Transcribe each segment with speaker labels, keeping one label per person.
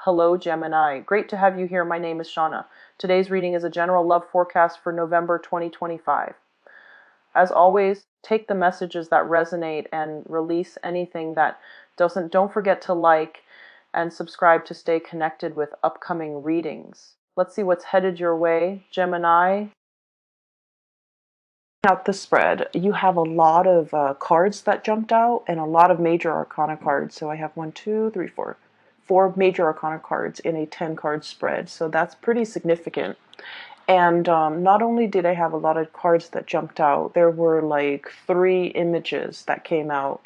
Speaker 1: Hello, Gemini. Great to have you here. My name is Shauna. Today's reading is a general love forecast for November 2025. As always, take the messages that resonate and release anything that doesn't. Don't forget to like and subscribe to stay connected with upcoming readings. Let's see what's headed your way, Gemini. Out the spread, you have a lot of cards that jumped out and a lot of major arcana cards. So I have 4 major arcana cards in a 10 card spread. So that's pretty significant. And not only did I have a lot of cards that jumped out, there were like 3 images that came out.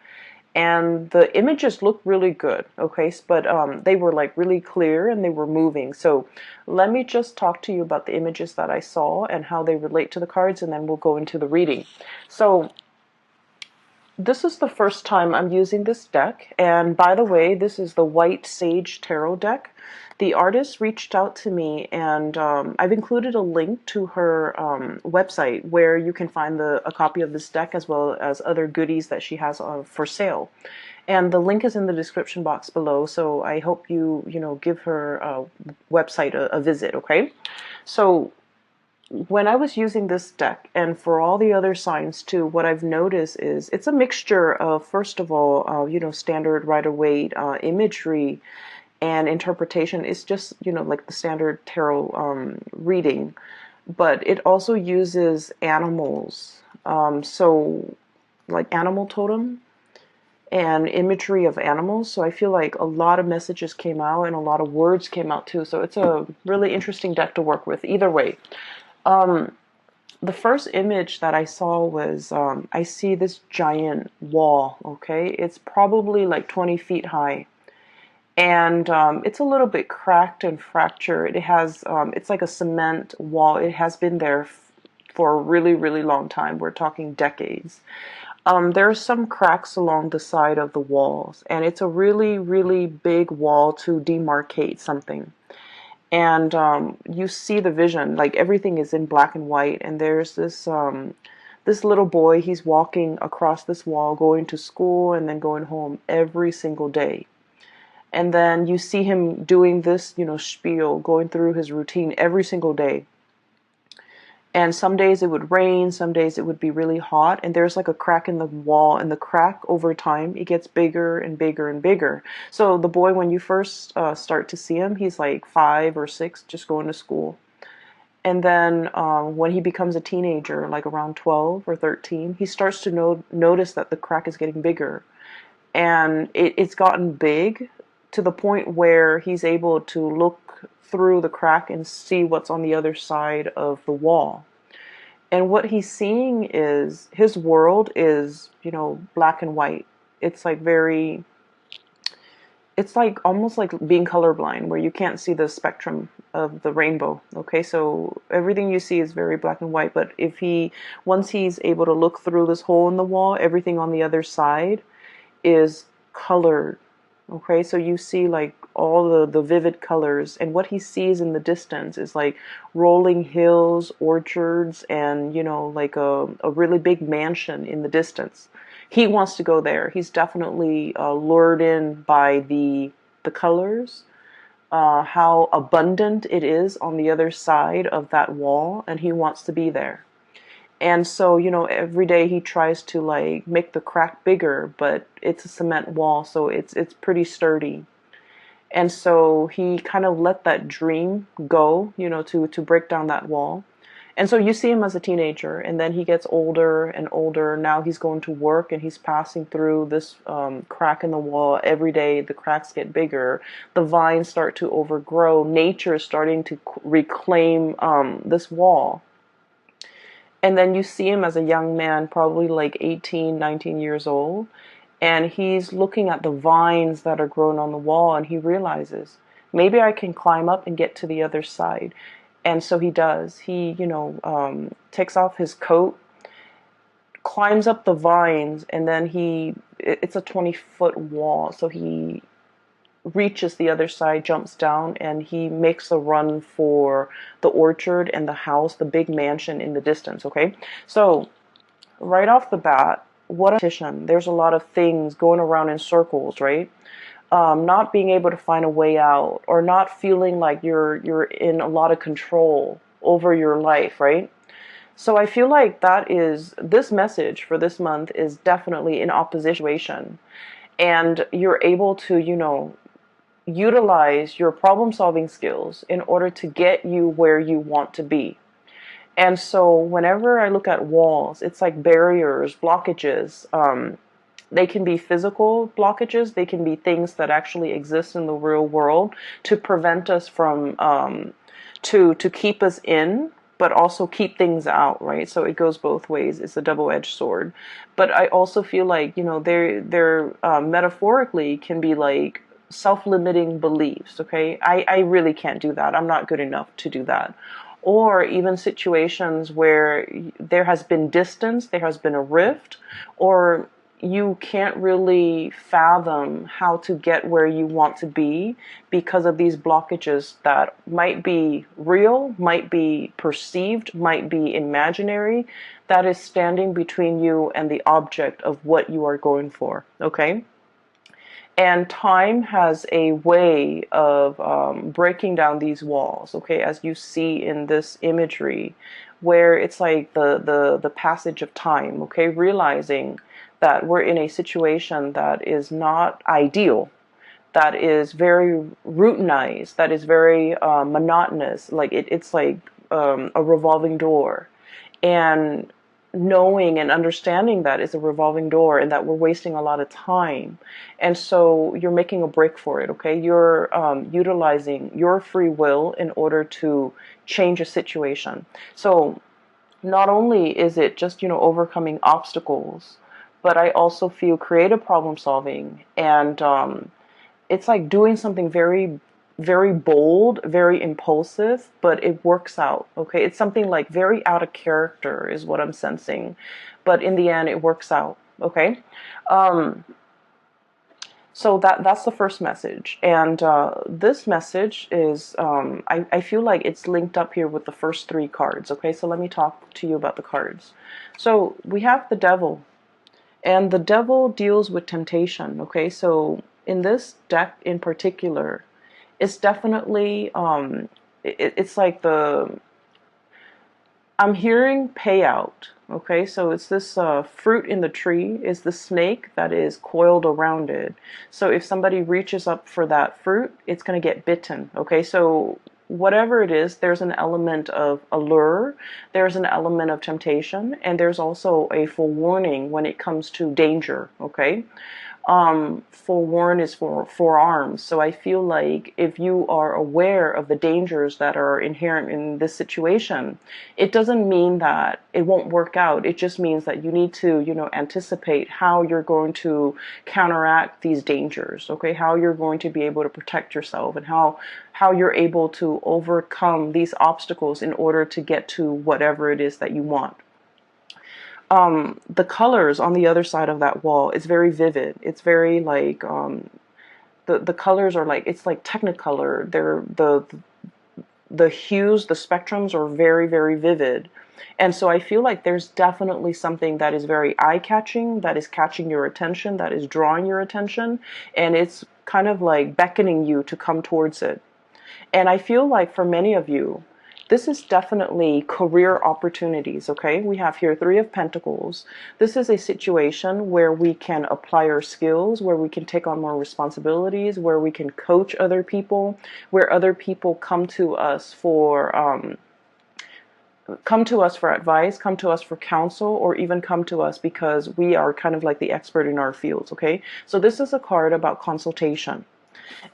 Speaker 1: And the images looked really good, okay? But they were like really clear and they were moving. So let me just talk to you about the images that I saw and how they relate to the cards, and then we'll go into the reading. So this is the first time I'm using this deck, and by the way, this is the White Sage Tarot deck. The artist reached out to me, and I've included a link to her website where you can find a copy of this deck as well as other goodies that she has for sale. And the link is in the description box below, so I hope you give her website a visit, okay? So when I was using this deck, and for all the other signs too, what I've noticed is it's a mixture of, first of all, standard Rider-Waite imagery and interpretation. It's just, like the standard tarot reading, but it also uses animals. So like animal totem and imagery of animals. So I feel like a lot of messages came out and a lot of words came out too. So it's a really interesting deck to work with either way. The first image that I saw was, I see this giant wall, okay? It's probably like 20 feet high. And it's a little bit cracked and fractured. It has, it's like a cement wall. It has been there for a really, really long time. We're talking decades. There are some cracks along the side of the walls, and it's a really, really big wall to demarcate something. And you see the vision, like everything is in black and white, and there's this little boy. He's walking across this wall, going to school and then going home every single day. And then you see him doing this, spiel, going through his routine every single day. And some days it would rain, some days it would be really hot, and there's like a crack in the wall, and the crack over time, it gets bigger and bigger and bigger. So the boy, when you first start to see him, he's like 5 or 6, just going to school. And then when he becomes a teenager, like around 12 or 13, he starts to notice that the crack is getting bigger. And it's gotten big to the point where he's able to look through the crack and see what's on the other side of the wall. And what he's seeing is his world is, black and white. It's like it's like almost like being colorblind, where you can't see the spectrum of the rainbow. Okay, so everything you see is very black and white, but once he's able to look through this hole in the wall, everything on the other side is colored. Okay, so you see like all the vivid colors, and what he sees in the distance is like rolling hills, orchards, and like a really big mansion in the distance. He wants to go there. He's definitely lured in by the colors, how abundant it is on the other side of that wall, and he wants to be there. And so, every day he tries to like make the crack bigger, but it's a cement wall, so it's pretty sturdy. And so he kind of let that dream go, to break down that wall. And so you see him as a teenager, and then he gets older and older. Now he's going to work, and he's passing through this crack in the wall every day. The cracks get bigger. The vines start to overgrow. Nature is starting to reclaim this wall. And then you see him as a young man, probably like 18, 19 years old. And he's looking at the vines that are grown on the wall, and he realizes, maybe I can climb up and get to the other side. And so he does. He, takes off his coat, climbs up the vines, and then it's a 20-foot wall. So he reaches the other side, jumps down, and he makes a run for the orchard and the house, the big mansion in the distance, okay? So right off the bat, what a competition. There's a lot of things going around in circles, right? not being able to find a way out, or not feeling like you're in a lot of control over your life, right? So I feel like that is this message for this month is definitely in opposition, and you're able to, utilize your problem solving skills in order to get you where you want to be. And so whenever I look at walls, it's like barriers, blockages. They can be physical blockages. They can be things that actually exist in the real world to prevent us from, to keep us in, but also keep things out, right? So it goes both ways. It's a double-edged sword. But I also feel like, they're metaphorically can be like self-limiting beliefs, okay? I really can't do that. I'm not good enough to do that. Or even situations where there has been distance, there has been a rift, or you can't really fathom how to get where you want to be because of these blockages that might be real, might be perceived, might be imaginary, that is standing between you and the object of what you are going for, okay? And time has a way of breaking down these walls, okay, as you see in this imagery, where it's like the passage of time, okay, realizing that we're in a situation that is not ideal, that is very routinized, that is very monotonous, like it's like a revolving door. And knowing and understanding that it's a revolving door and that we're wasting a lot of time. And so you're making a break for it, okay? You're utilizing your free will in order to change a situation. So not only is it just, overcoming obstacles, but I also feel creative problem solving, and it's like doing something very, very bold, very impulsive, but it works out, okay? It's something like very out of character is what I'm sensing, but in the end it works out, okay? So that's the first message. And this message is, I feel like it's linked up here with the first three cards, okay? So let me talk to you about the cards. So we have the devil, and the devil deals with temptation, okay? So in this deck in particular, it's definitely, it's like I'm hearing payout, okay? So it's this fruit in the tree is the snake that is coiled around it. So if somebody reaches up for that fruit, it's going to get bitten, okay? So whatever it is, there's an element of allure, there's an element of temptation, and there's also a forewarning when it comes to danger, okay? Forewarn is for forearms. So I feel like if you are aware of the dangers that are inherent in this situation, it doesn't mean that it won't work out. It just means that you need to, anticipate how you're going to counteract these dangers, okay? How you're going to be able to protect yourself, and how you're able to overcome these obstacles in order to get to whatever it is that you want. The colors on the other side of that wall is very vivid. It's very like the colors are like, it's like Technicolor. They're the hues, the spectrums are very, very vivid. And so I feel like there's definitely something that is very eye-catching, that is catching your attention, that is drawing your attention, and it's kind of like beckoning you to come towards it. And I feel like for many of you, this is definitely career opportunities, okay? We have here Three of Pentacles. This is a situation where we can apply our skills, where we can take on more responsibilities, where we can coach other people, where other people come to us for advice, come to us for counsel, or even come to us because we are kind of like the expert in our fields, okay? So this is a card about consultation.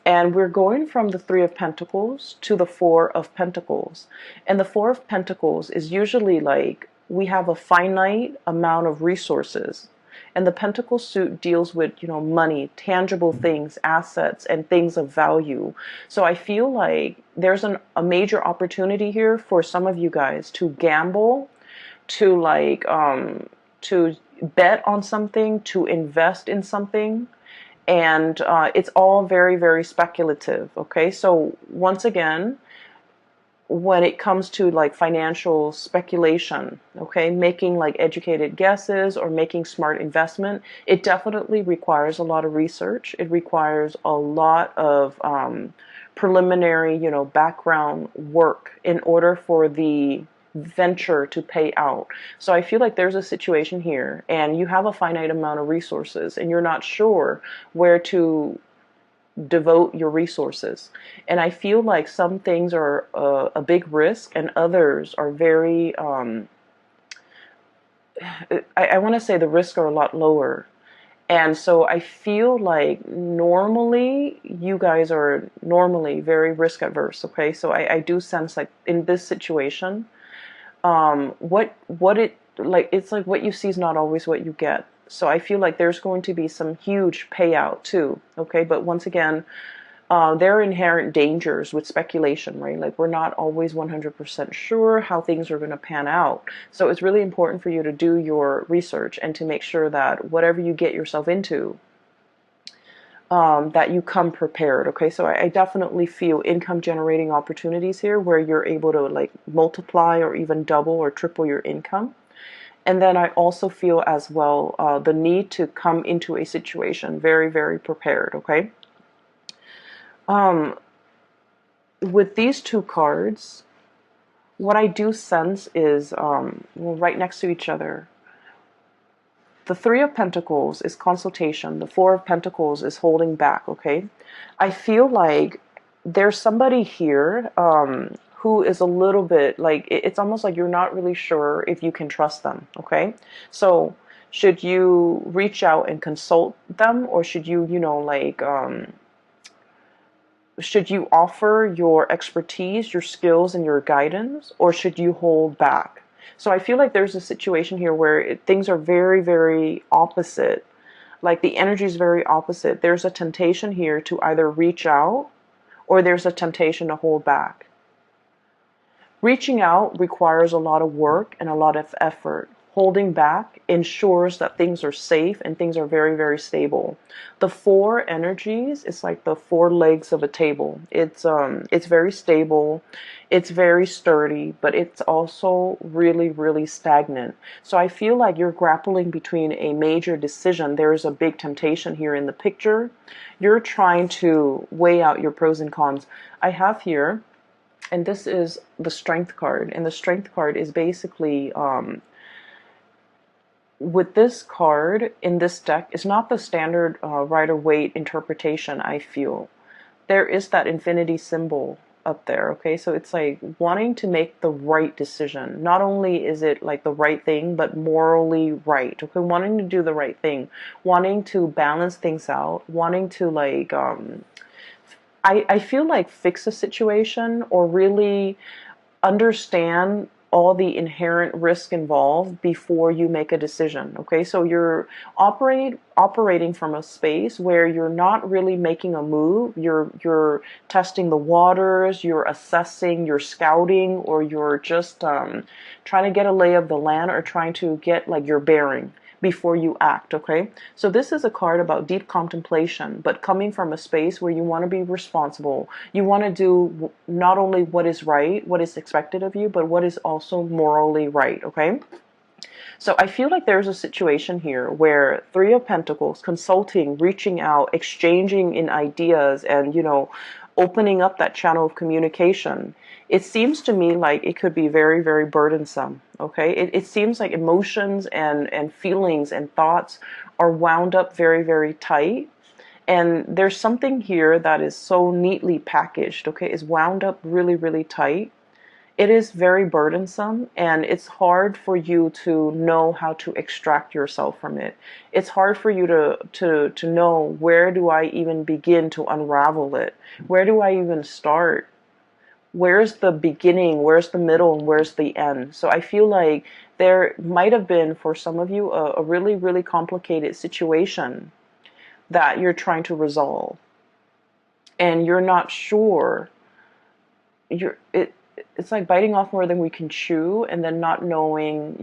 Speaker 1: And we're going from the Three of Pentacles to the Four of Pentacles. And the Four of Pentacles is usually like we have a finite amount of resources. And the Pentacle suit deals with, money, tangible things, assets, and things of value. So I feel like there's a major opportunity here for some of you guys to gamble, to like, to bet on something, to invest in something. And it's all very, very speculative, okay? So once again, when it comes to like financial speculation, okay, making like educated guesses or making smart investment, it definitely requires a lot of research. It requires a lot of preliminary, background work in order for the venture to pay out. So I feel like there's a situation here and you have a finite amount of resources and you're not sure where to devote your resources. And I feel like some things are a big risk and others are very, I want to say the risks are a lot lower. And so I feel like normally you guys are normally very risk adverse. Okay. So I do sense like in this situation, what it like, it's like what you see is not always what you get. So I feel like there's going to be some huge payout too. Okay. But once again, there are inherent dangers with speculation, right? Like we're not always 100% sure how things are going to pan out. So it's really important for you to do your research and to make sure that whatever you get yourself into, that you come prepared. Okay, so I definitely feel income generating opportunities here where you're able to like multiply or even double or triple your income. And then I also feel as well the need to come into a situation very, very prepared. Okay. With these two cards, what I do sense is, well, right next to each other, the Three of Pentacles is consultation. The Four of Pentacles is holding back, okay? I feel like there's somebody here who is a little bit, like, it's almost like you're not really sure if you can trust them, okay? So should you reach out and consult them, or should you, should you offer your expertise, your skills, and your guidance, or should you hold back? So I feel like there's a situation here where things are very, very opposite. Like the energy is very opposite. There's a temptation here to either reach out or there's a temptation to hold back. Reaching out requires a lot of work and a lot of effort. Holding back ensures that things are safe and things are very, very stable. The four energies, it's like the four legs of a table. It's very stable, it's very sturdy, but it's also really, really stagnant. So I feel like you're grappling between a major decision. There's a big temptation here in the picture. You're trying to weigh out your pros and cons. I have here, and this is the Strength card, and the Strength card is basically with this card in this deck, it's not the standard Rider-Waite interpretation, I feel. There is that infinity symbol up there, okay? So it's like wanting to make the right decision. Not only is it like the right thing, but morally right, okay? Wanting to do the right thing, wanting to balance things out, wanting to like, I feel like fix a situation or really understand all the inherent risk involved before you make a decision. Okay, so you're operating from a space where you're not really making a move. You're testing the waters, you're assessing, you're scouting, or you're just trying to get a lay of the land or trying to get like your bearing before you act, okay? So this is a card about deep contemplation, but coming from a space where you want to be responsible. You want to do not only what is right, what is expected of you, but what is also morally right, okay? So I feel like there's a situation here where Three of Pentacles, consulting, reaching out, exchanging in ideas, and, opening up that channel of communication. It seems to me like it could be very, very burdensome, okay? It seems like emotions and feelings and thoughts are wound up very, very tight. And there's something here that is so neatly packaged, okay? Is wound up really, really tight. It is very burdensome, and it's hard for you to know how to extract yourself from it. It's hard for you to know, where do I even begin to unravel it? Where do I even start? Where's the beginning? Where's the middle? And where's the end? So I feel like there might have been, for some of you, a really, really complicated situation that you're trying to resolve. And you're not sure. It's like biting off more than we can chew, and then not knowing,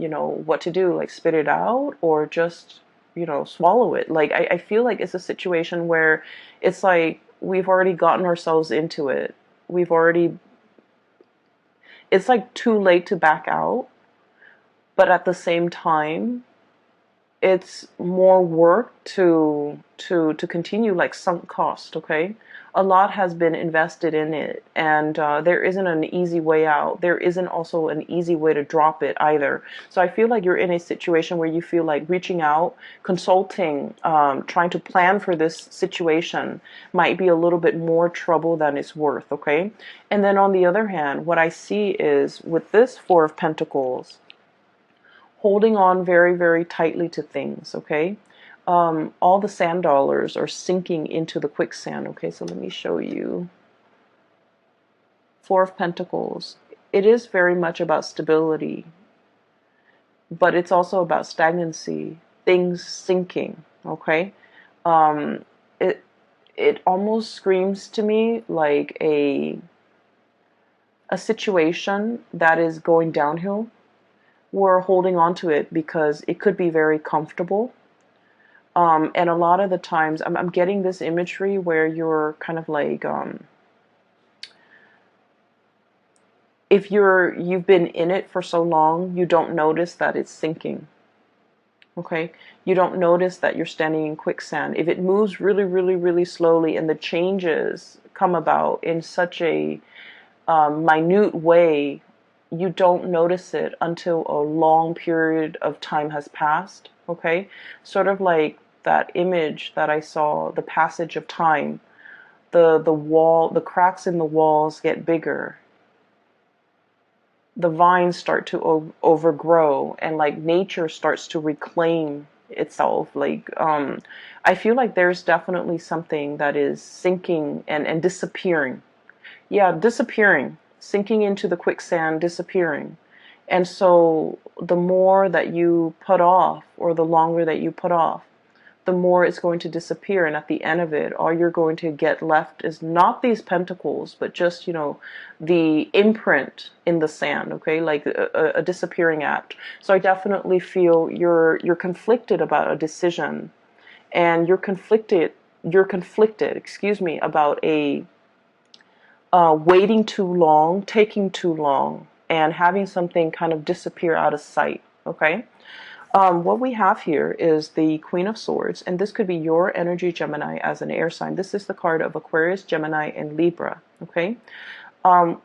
Speaker 1: what to do, like spit it out or just, swallow it. Like, I feel like it's a situation where it's like we've already gotten ourselves into it. it's like too late to back out, but at the same time, it's more work to continue, like sunk cost. Okay, a lot has been invested in it, and there isn't an easy way out. There isn't also an easy way to drop it either. So I feel like you're in a situation where you feel like reaching out, consulting, trying to plan for this situation might be a little bit more trouble than it's worth. Okay, and then on the other hand, what I see is with this Four of Pentacles, holding on very, very tightly to things, okay? All the sand dollars are sinking into the quicksand, okay? So let me show you. Four of Pentacles. It is very much about stability, but it's also about stagnancy, things sinking, okay? It it almost screams to me like a situation that is going downhill. We're holding on to it because it could be very comfortable. And a lot of the times, I'm getting this imagery where you're kind of like, if you've been in it for so long, you don't notice that it's sinking. Okay, you don't notice that you're standing in quicksand. If it moves really, really, really slowly, and the changes come about in such a minute way, you don't notice it until a long period of time has passed. Okay, sort of like that image that I saw, the passage of time. The cracks in the walls get bigger. The vines start to overgrow, and like nature starts to reclaim itself. Like I feel like there's definitely something that is sinking and disappearing. Yeah, disappearing, sinking into the quicksand, disappearing. And so the more that you put off, or the longer that you put off, the more it's going to disappear. And at the end of it, all you're going to get left is not these pentacles, but just, the imprint in the sand, okay? Like a disappearing act. So I definitely feel you're conflicted about a decision, and you're conflicted, excuse me, about a waiting too long, taking too long, and having something kind of disappear out of sight, okay? What we have here is the Queen of Swords, and this could be your energy, Gemini, as an air sign. This is the card of Aquarius, Gemini, and Libra, okay?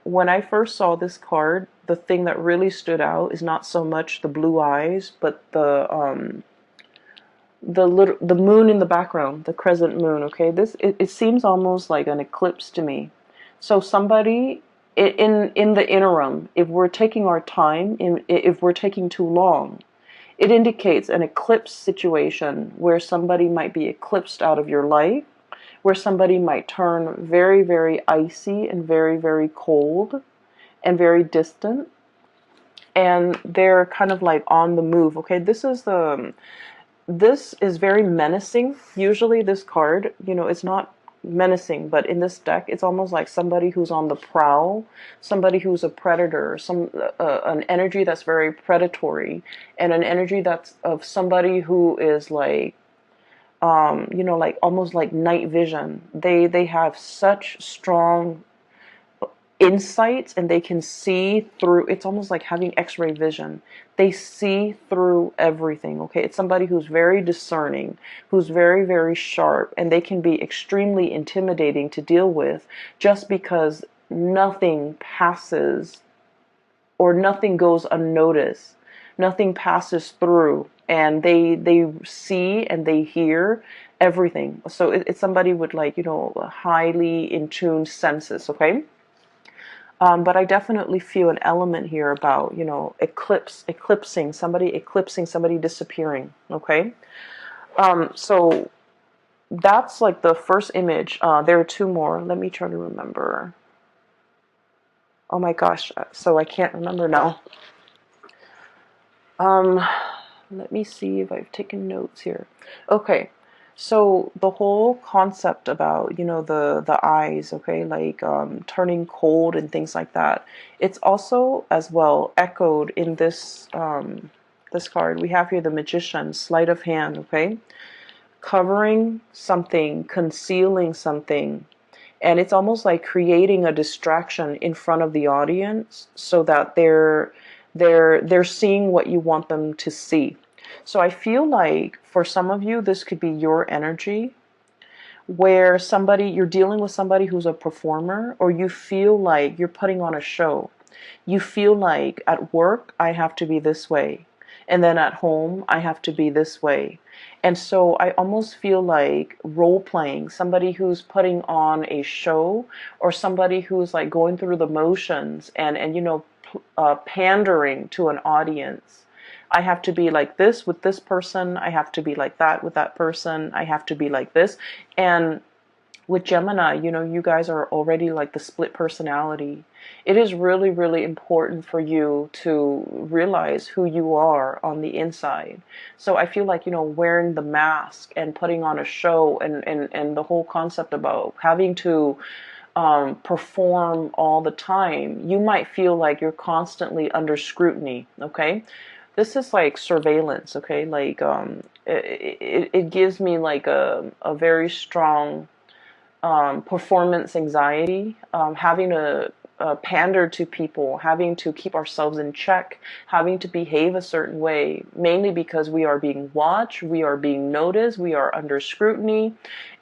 Speaker 1: When I first saw this card, the thing that really stood out is not so much the blue eyes, but the moon in the background, the crescent moon, okay? It seems almost like an eclipse to me. So somebody in the interim, if we're taking our time, if we're taking too long, it indicates an eclipse situation where somebody might be eclipsed out of your life, where somebody might turn very, very icy and very, very cold and very distant, and they're kind of like on the move. Okay, this is very menacing. Usually this card, it's not menacing, but in this deck, it's almost like somebody who's on the prowl, somebody who's a predator, an energy that's very predatory, and an energy that's of somebody who is like, like almost like night vision. They have such strong insights, and they can see through. It's almost like having x-ray vision. They see through everything. Okay, it's somebody who's very discerning, who's very, very sharp, and they can be extremely intimidating to deal with, just because nothing passes, or nothing goes unnoticed, nothing passes through, and they see and they hear everything. So it's somebody with, like, highly in tune senses. Okay. But I definitely feel an element here about, eclipsing somebody, disappearing, okay? So that's like the first image. There are two more. Let me try to remember. Oh my gosh, so I can't remember now. Let me see if I've taken notes here. Okay. So the whole concept about, the eyes, okay, like turning cold and things like that, it's also as well echoed in this this card. We have here the Magician, sleight of hand, okay, covering something, concealing something, And it's almost like creating a distraction in front of the audience so that they're seeing what you want them to see. So I feel like for some of you, this could be your energy where you're dealing with somebody who's a performer, or you feel like you're putting on a show. You feel like at work, I have to be this way. And then at home, I have to be this way. And so I almost feel like role playing, somebody who's putting on a show, or somebody who's like going through the motions and pandering to an audience. I have to be like this with this person. I have to be like that with that person. I have to be like this. And with Gemini, you guys are already like the split personality. It is really, really important for you to realize who you are on the inside. So I feel like, wearing the mask and putting on a show and the whole concept about having to perform all the time, you might feel like you're constantly under scrutiny, okay? This is like surveillance, okay? Like, it gives me like a very strong performance anxiety, having to pander to people, having to keep ourselves in check, having to behave a certain way, mainly because we are being watched, we are being noticed, we are under scrutiny.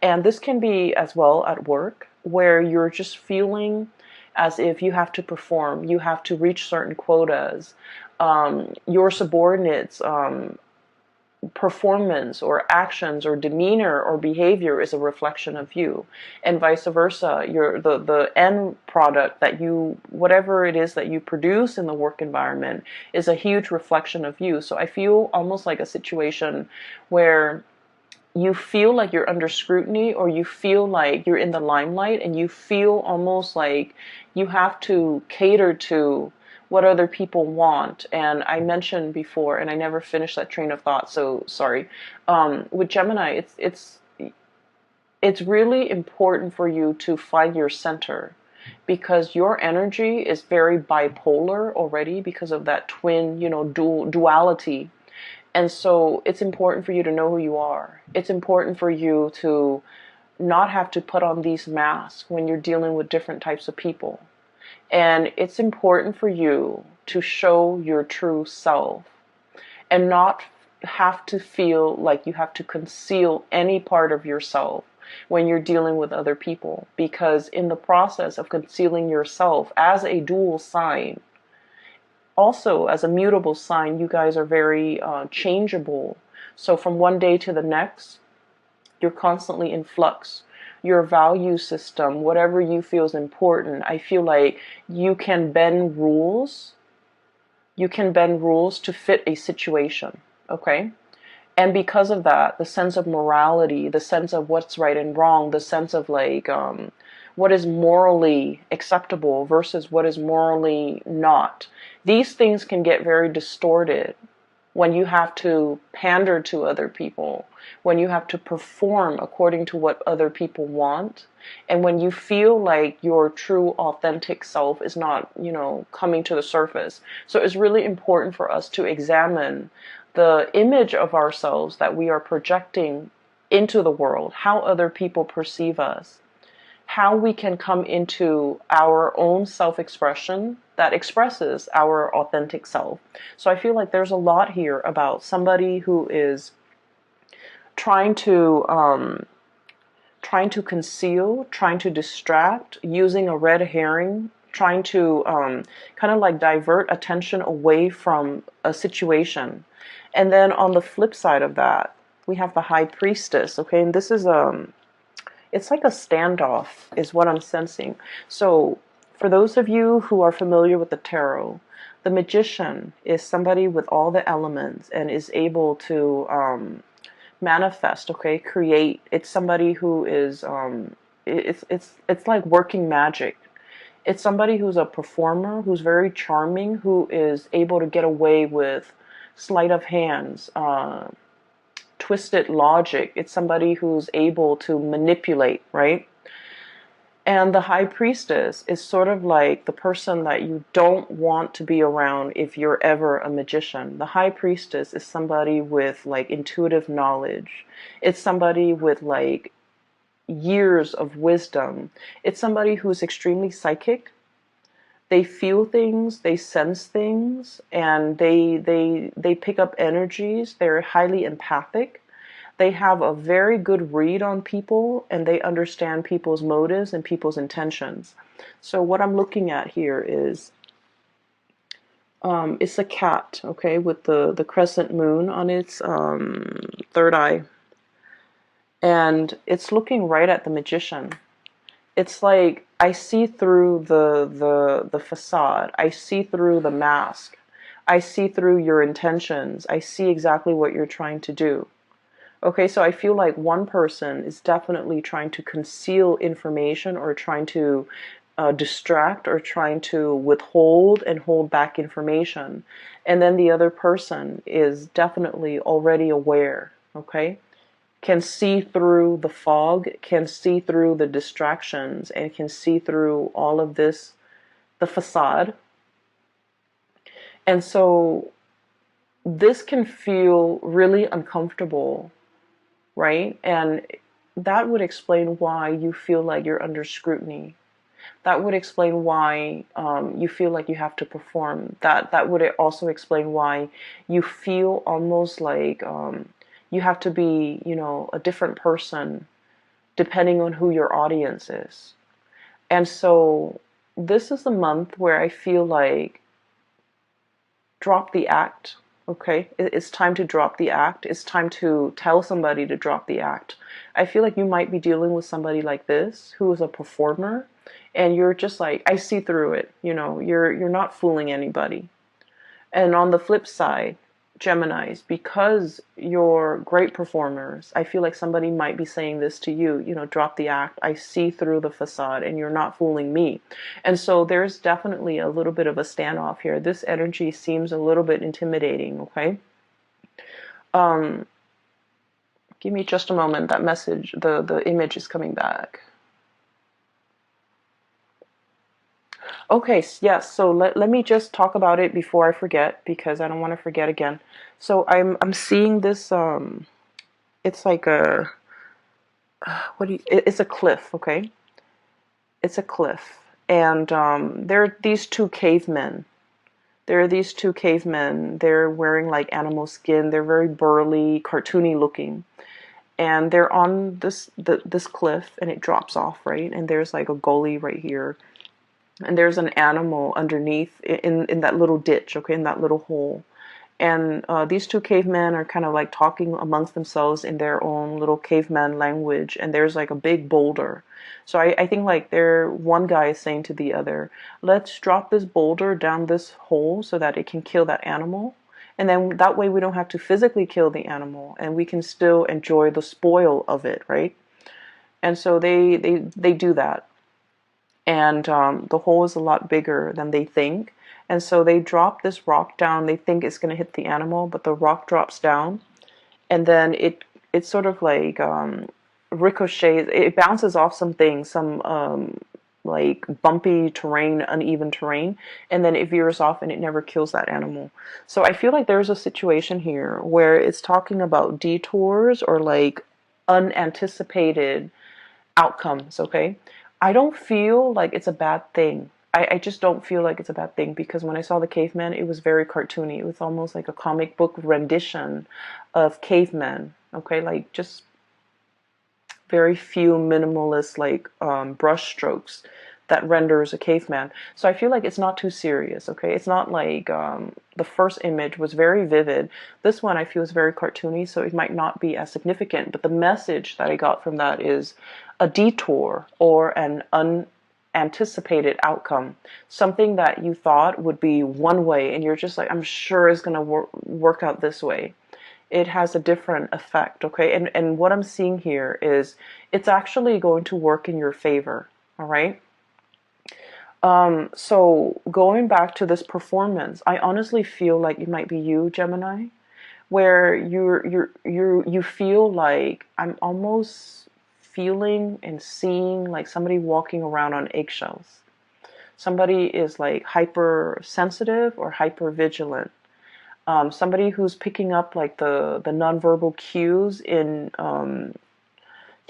Speaker 1: And this can be as well at work, where you're just feeling as if you have to perform, you have to reach certain quotas. Your subordinates performance or actions or demeanor or behavior is a reflection of you, and vice versa. The end product that whatever it is that you produce in the work environment is a huge reflection of you. So I feel almost like a situation where you feel like you're under scrutiny, or you feel like you're in the limelight, and you feel almost like you have to cater to what other people want. And I mentioned before, and I never finished that train of thought, so sorry. With Gemini, it's really important for you to find your center, because your energy is very bipolar already because of that twin, duality. And so it's important for you to know who you are. It's important for you to not have to put on these masks when you're dealing with different types of people. And it's important for you to show your true self and not have to feel like you have to conceal any part of yourself when you're dealing with other people. Because in the process of concealing yourself as a dual sign, also as a mutable sign, you guys are very changeable. So from one day to the next, you're constantly in flux. Your value system, whatever you feel is important, I feel like you can bend rules. You can bend rules to fit a situation, okay? And because of that, the sense of morality, the sense of what's right and wrong, the sense of like what is morally acceptable versus what is morally not, these things can get very distorted when you have to pander to other people, when you have to perform according to what other people want, and when you feel like your true authentic self is not, coming to the surface. So it's really important for us to examine the image of ourselves that we are projecting into the world, how other people perceive us, how we can come into our own self-expression that expresses our authentic self. So I feel like there's a lot here about somebody who is trying to conceal, trying to distract, using a red herring, trying to kind of like divert attention away from a situation. And then on the flip side of that, we have the High Priestess, okay? And this is it's like a standoff is what I'm sensing. So for those of you who are familiar with the tarot, the Magician is somebody with all the elements and is able to manifest, okay, create. It's somebody who is it's like working magic. It's somebody who's a performer, who's very charming, who is able to get away with sleight of hands, twisted logic. It's somebody who's able to manipulate, right? And the High Priestess is sort of like the person that you don't want to be around if you're ever a magician. The High Priestess is somebody with like intuitive knowledge. It's somebody with like, years of wisdom. It's somebody who's extremely psychic. They feel things, they sense things, and they pick up energies. They're highly empathic. They have a very good read on people, and they understand people's motives and people's intentions. So what I'm looking at here is it's a cat, okay, with the crescent moon on its third eye, and it's looking right at the magician. It's like I see through the facade. I see through the mask. I see through your intentions. I see exactly what you're trying to do. Okay, so I feel like one person is definitely trying to conceal information, or trying to distract, or trying to withhold and hold back information. And then the other person is definitely already aware, okay? Can see through the fog, can see through the distractions, and can see through all of this, the facade. And so this can feel really uncomfortable, right? And that would explain why you feel like you're under scrutiny. That would explain why you feel like you have to perform. That would also explain why you feel almost like you have to be, a different person depending on who your audience is. And so this is the month where I feel like drop the act. Okay, it's time to drop the act. It's time to tell somebody to drop the act. I feel like you might be dealing with somebody like this who is a performer, and you're just like, I see through it. You're not fooling anybody. And on the flip side, Geminis, because you're great performers, I feel like somebody might be saying this to you, drop the act. I see through the facade, and you're not fooling me. And so there's definitely a little bit of a standoff here. This energy seems a little bit intimidating, okay? Give me just a moment. That message, the image is coming back. Okay, yes, so let me just talk about it before I forget, because I don't want to forget again. So I'm seeing this it's like a it's a cliff, okay? It's a cliff. And there are these two cavemen. They're wearing like animal skin. They're very burly, cartoony looking. And they're on this cliff, and it drops off, right? And there's like a gully right here. And there's an animal underneath in that little ditch, okay, in that little hole. And these two cavemen are kind of like talking amongst themselves in their own little caveman language. And there's like a big boulder. So I think like one guy is saying to the other, let's drop this boulder down this hole so that it can kill that animal. And then that way we don't have to physically kill the animal, and we can still enjoy the spoil of it, right? And so they do that. And the hole is a lot bigger than they think. And so they drop this rock down. They think it's going to hit the animal, but the rock drops down, and then it sort of like ricochets. It bounces off some things, some like bumpy terrain, uneven terrain, and then it veers off, and it never kills that animal. So I feel like there's a situation here where it's talking about detours, or like unanticipated outcomes, okay? I don't feel like it's a bad thing. I just don't feel like it's a bad thing, because when I saw the caveman, it was very cartoony. It was almost like a comic book rendition of cavemen, okay? Like just very few minimalist like brush strokes that renders a caveman. So I feel like it's not too serious, okay? It's not like the first image was very vivid. This one I feel is very cartoony, so it might not be as significant. But the message that I got from that is a detour, or an unanticipated outcome. Something that you thought would be one way, and you're just like, I'm sure it's going to work out this way. It has a different effect, okay? And what I'm seeing here is it's actually going to work in your favor, all right? So going back to this performance, I honestly feel like it might be you, Gemini, where you feel like, I'm almost feeling and seeing like somebody walking around on eggshells. Somebody is like hypersensitive or hyper vigilant. Somebody who's picking up like the nonverbal cues in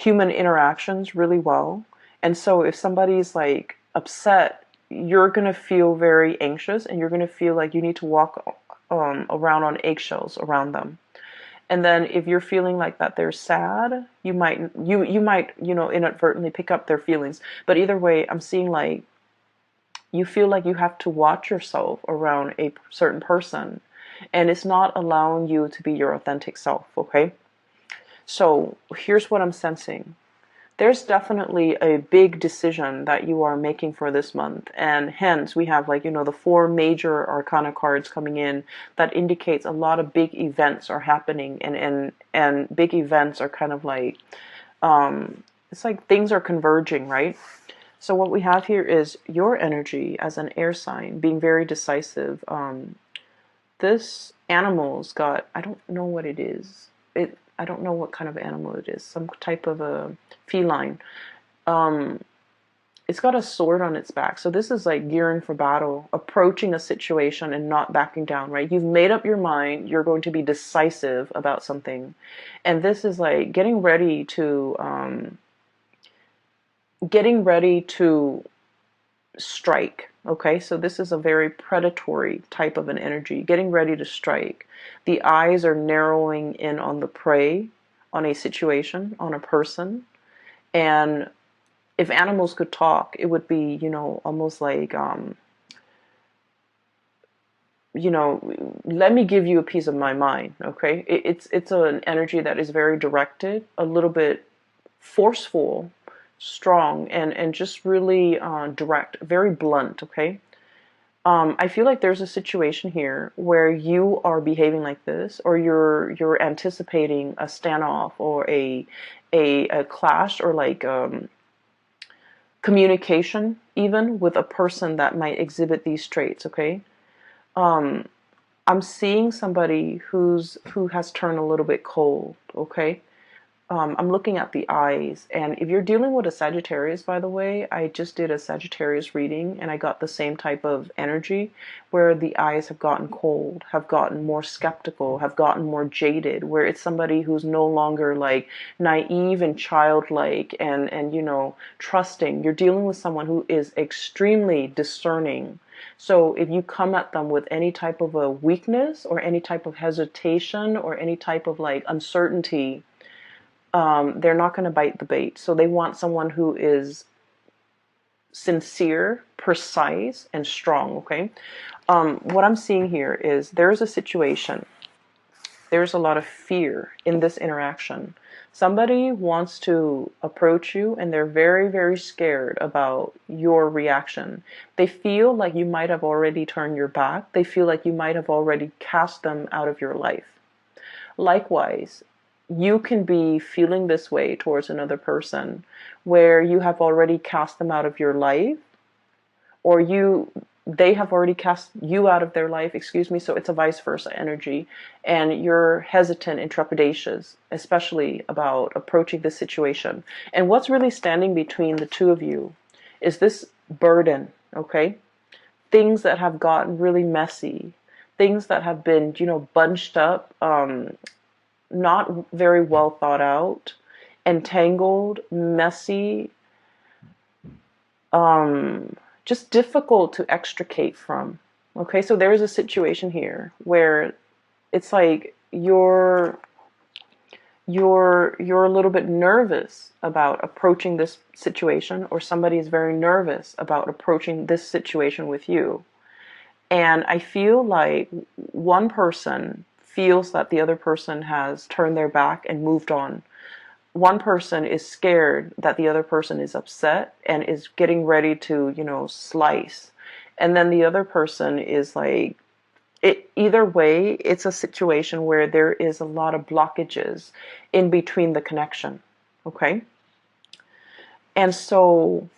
Speaker 1: human interactions really well. And so if somebody's like upset, you're going to feel very anxious, and you're going to feel like you need to walk around on eggshells around them. And then if you're feeling like that they're sad, you might inadvertently pick up their feelings. But either way, I'm seeing like you feel like you have to watch yourself around a certain person, and it's not allowing you to be your authentic self, okay? So here's what I'm sensing. There's definitely a big decision that you are making for this month, and hence we have like, the four major arcana cards coming in that indicates a lot of big events are happening, and big events are kind of like it's like things are converging, right? So what we have here is your energy as an air sign being very decisive. This animal's got, I don't know what it is. I don't know what kind of animal it is. Some type of a feline. It's got a sword on its back. So this is like gearing for battle, approaching a situation and not backing down, right? You've made up your mind. You're going to be decisive about something. And this is like getting ready to strike. Okay, so this is a very predatory type of an energy, getting ready to strike. The eyes are narrowing in on the prey, on a situation, on a person. And if animals could talk, it would be, almost like, let me give you a piece of my mind, okay? It's an energy that is very directed, a little bit forceful, strong, and just really direct, very blunt, okay? I feel like there's a situation here where you are behaving like this, or you're anticipating a standoff or a clash, or like communication even with a person that might exhibit these traits, okay? I'm seeing somebody who has turned a little bit cold, okay? I'm looking at the eyes, and if you're dealing with a Sagittarius, by the way, I just did a Sagittarius reading, and I got the same type of energy where the eyes have gotten cold, have gotten more skeptical, have gotten more jaded, where it's somebody who's no longer like naive and childlike and trusting. You're dealing with someone who is extremely discerning. So if you come at them with any type of a weakness or any type of hesitation or any type of like uncertainty, they're not going to bite the bait. So they want someone who is sincere, precise, and strong, okay? What I'm seeing here is there's a situation. There's a lot of fear in this interaction. Somebody wants to approach you, and they're very, very scared about your reaction. They feel like you might have already turned your back. They feel like you might have already cast them out of your life. Likewise, you can be feeling this way towards another person where you have already cast them out of your life, or they have already cast you out of their life, excuse me, so it's a vice versa energy, and you're hesitant and trepidatious, especially about approaching this situation. And what's really standing between the two of you is this burden, okay? Things that have gotten really messy, things that have been, bunched up, not very well thought out, entangled, messy, just difficult to extricate from. Okay, so there is a situation here where it's like you're a little bit nervous about approaching this situation, or somebody is very nervous about approaching this situation with you. And I feel like one person feels that the other person has turned their back and moved on. One person is scared that the other person is upset and is getting ready to, slice. And then the other person is like, either way, it's a situation where there is a lot of blockages in between the connection. Okay? And so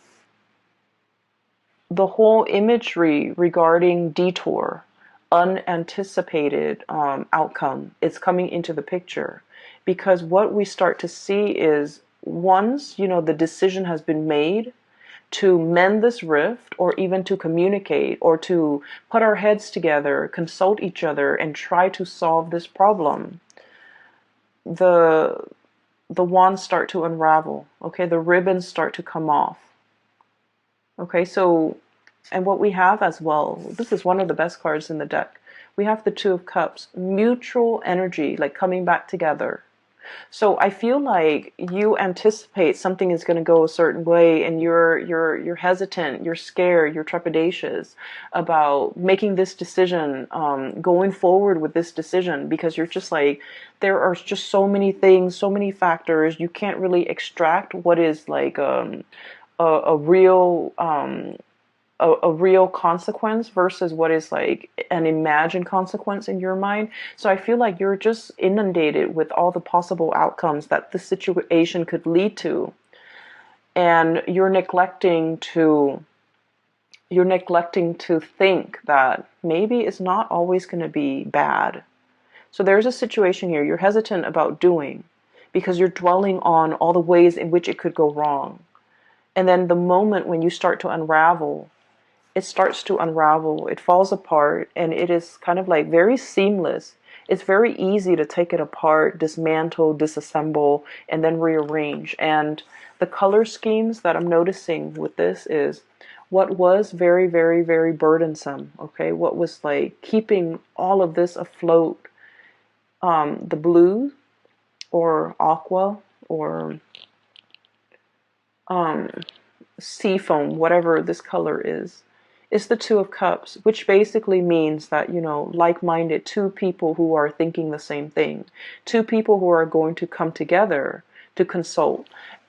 Speaker 1: the whole imagery regarding detour, unanticipated outcome, is coming into the picture, because what we start to see is once the decision has been made to mend this rift, or even to communicate, or to put our heads together, consult each other, and try to solve this problem, the the wands start to unravel. Okay, the ribbons start to come off. Okay, so, and what we have as well, this is one of the best cards in the deck. We have the Two of Cups, mutual energy, like coming back together. So I feel like you anticipate something is going to go a certain way, and you're hesitant, you're scared, you're trepidatious about making this decision, going forward with this decision, because you're just like, there are just so many things, so many factors. You can't really extract what is like a real a real consequence versus what is like an imagined consequence in your mind. So I feel like you're just inundated with all the possible outcomes that this situation could lead to, and you're neglecting to think that maybe it's not always going to be bad. So there's a situation here you're hesitant about doing because you're dwelling on all the ways in which it could go wrong. And then the moment when you start to unravel, it starts to unravel, it falls apart, and it is kind of like very seamless. It's very easy to take it apart, dismantle, disassemble, and then rearrange. And the color schemes that I'm noticing with this is what was very, very, very burdensome, okay? What was like keeping all of this afloat, the blue or aqua or sea foam, whatever this color is the Two of Cups, which basically means that, you know, like-minded, two people who are thinking the same thing, two people who are going to come together to consult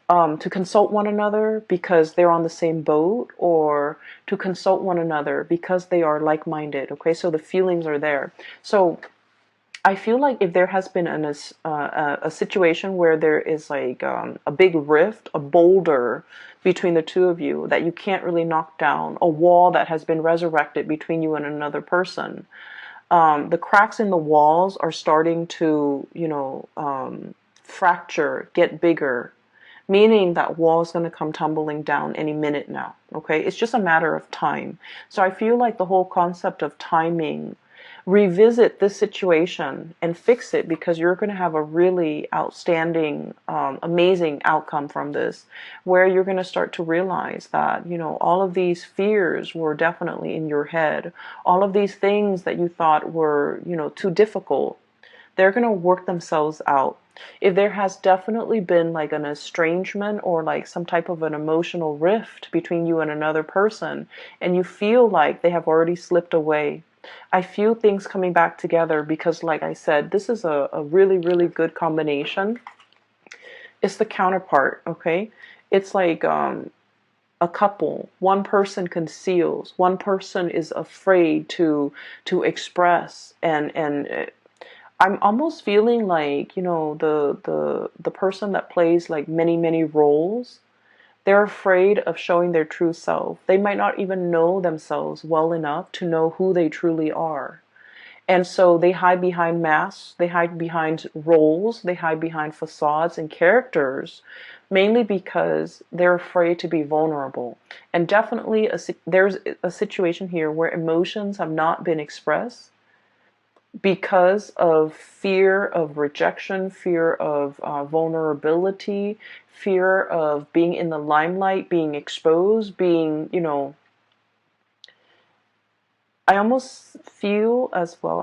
Speaker 1: one another because they're on the same boat, or to consult one another because they are like-minded. Okay, so the feelings are there. So I feel like if there has been a situation where there is like a big rift, a boulder between the two of you that you can't really knock down, a wall that has been resurrected between you and another person, the cracks in the walls are starting to, you know, fracture, get bigger, meaning that wall is going to come tumbling down any minute now. Okay, it's just a matter of time. So I feel like the whole concept of timing, revisit this situation and fix it, because you're going to have a really outstanding, amazing outcome from this, where you're going to start to realize that, you know, all of these fears were definitely in your head. All of these things that you thought were, you know, too difficult, they're going to work themselves out. If there has definitely been like an estrangement or like some type of an emotional rift between you and another person, and you feel like they have already slipped away, I feel things coming back together, because like I said, this is a really, really good combination. It's the counterpart, okay? It's like a couple. One person conceals, one person is afraid to express, and I'm almost feeling like, you know, the person that plays like many, many roles, they're afraid of showing their true self. They might not even know themselves well enough to know who they truly are. And so they hide behind masks, they hide behind roles, they hide behind facades and characters, mainly because they're afraid to be vulnerable. And definitely there's a situation here where emotions have not been expressed because of fear of rejection, fear of vulnerability, fear of being in the limelight, being exposed, being, you know, I almost feel as well.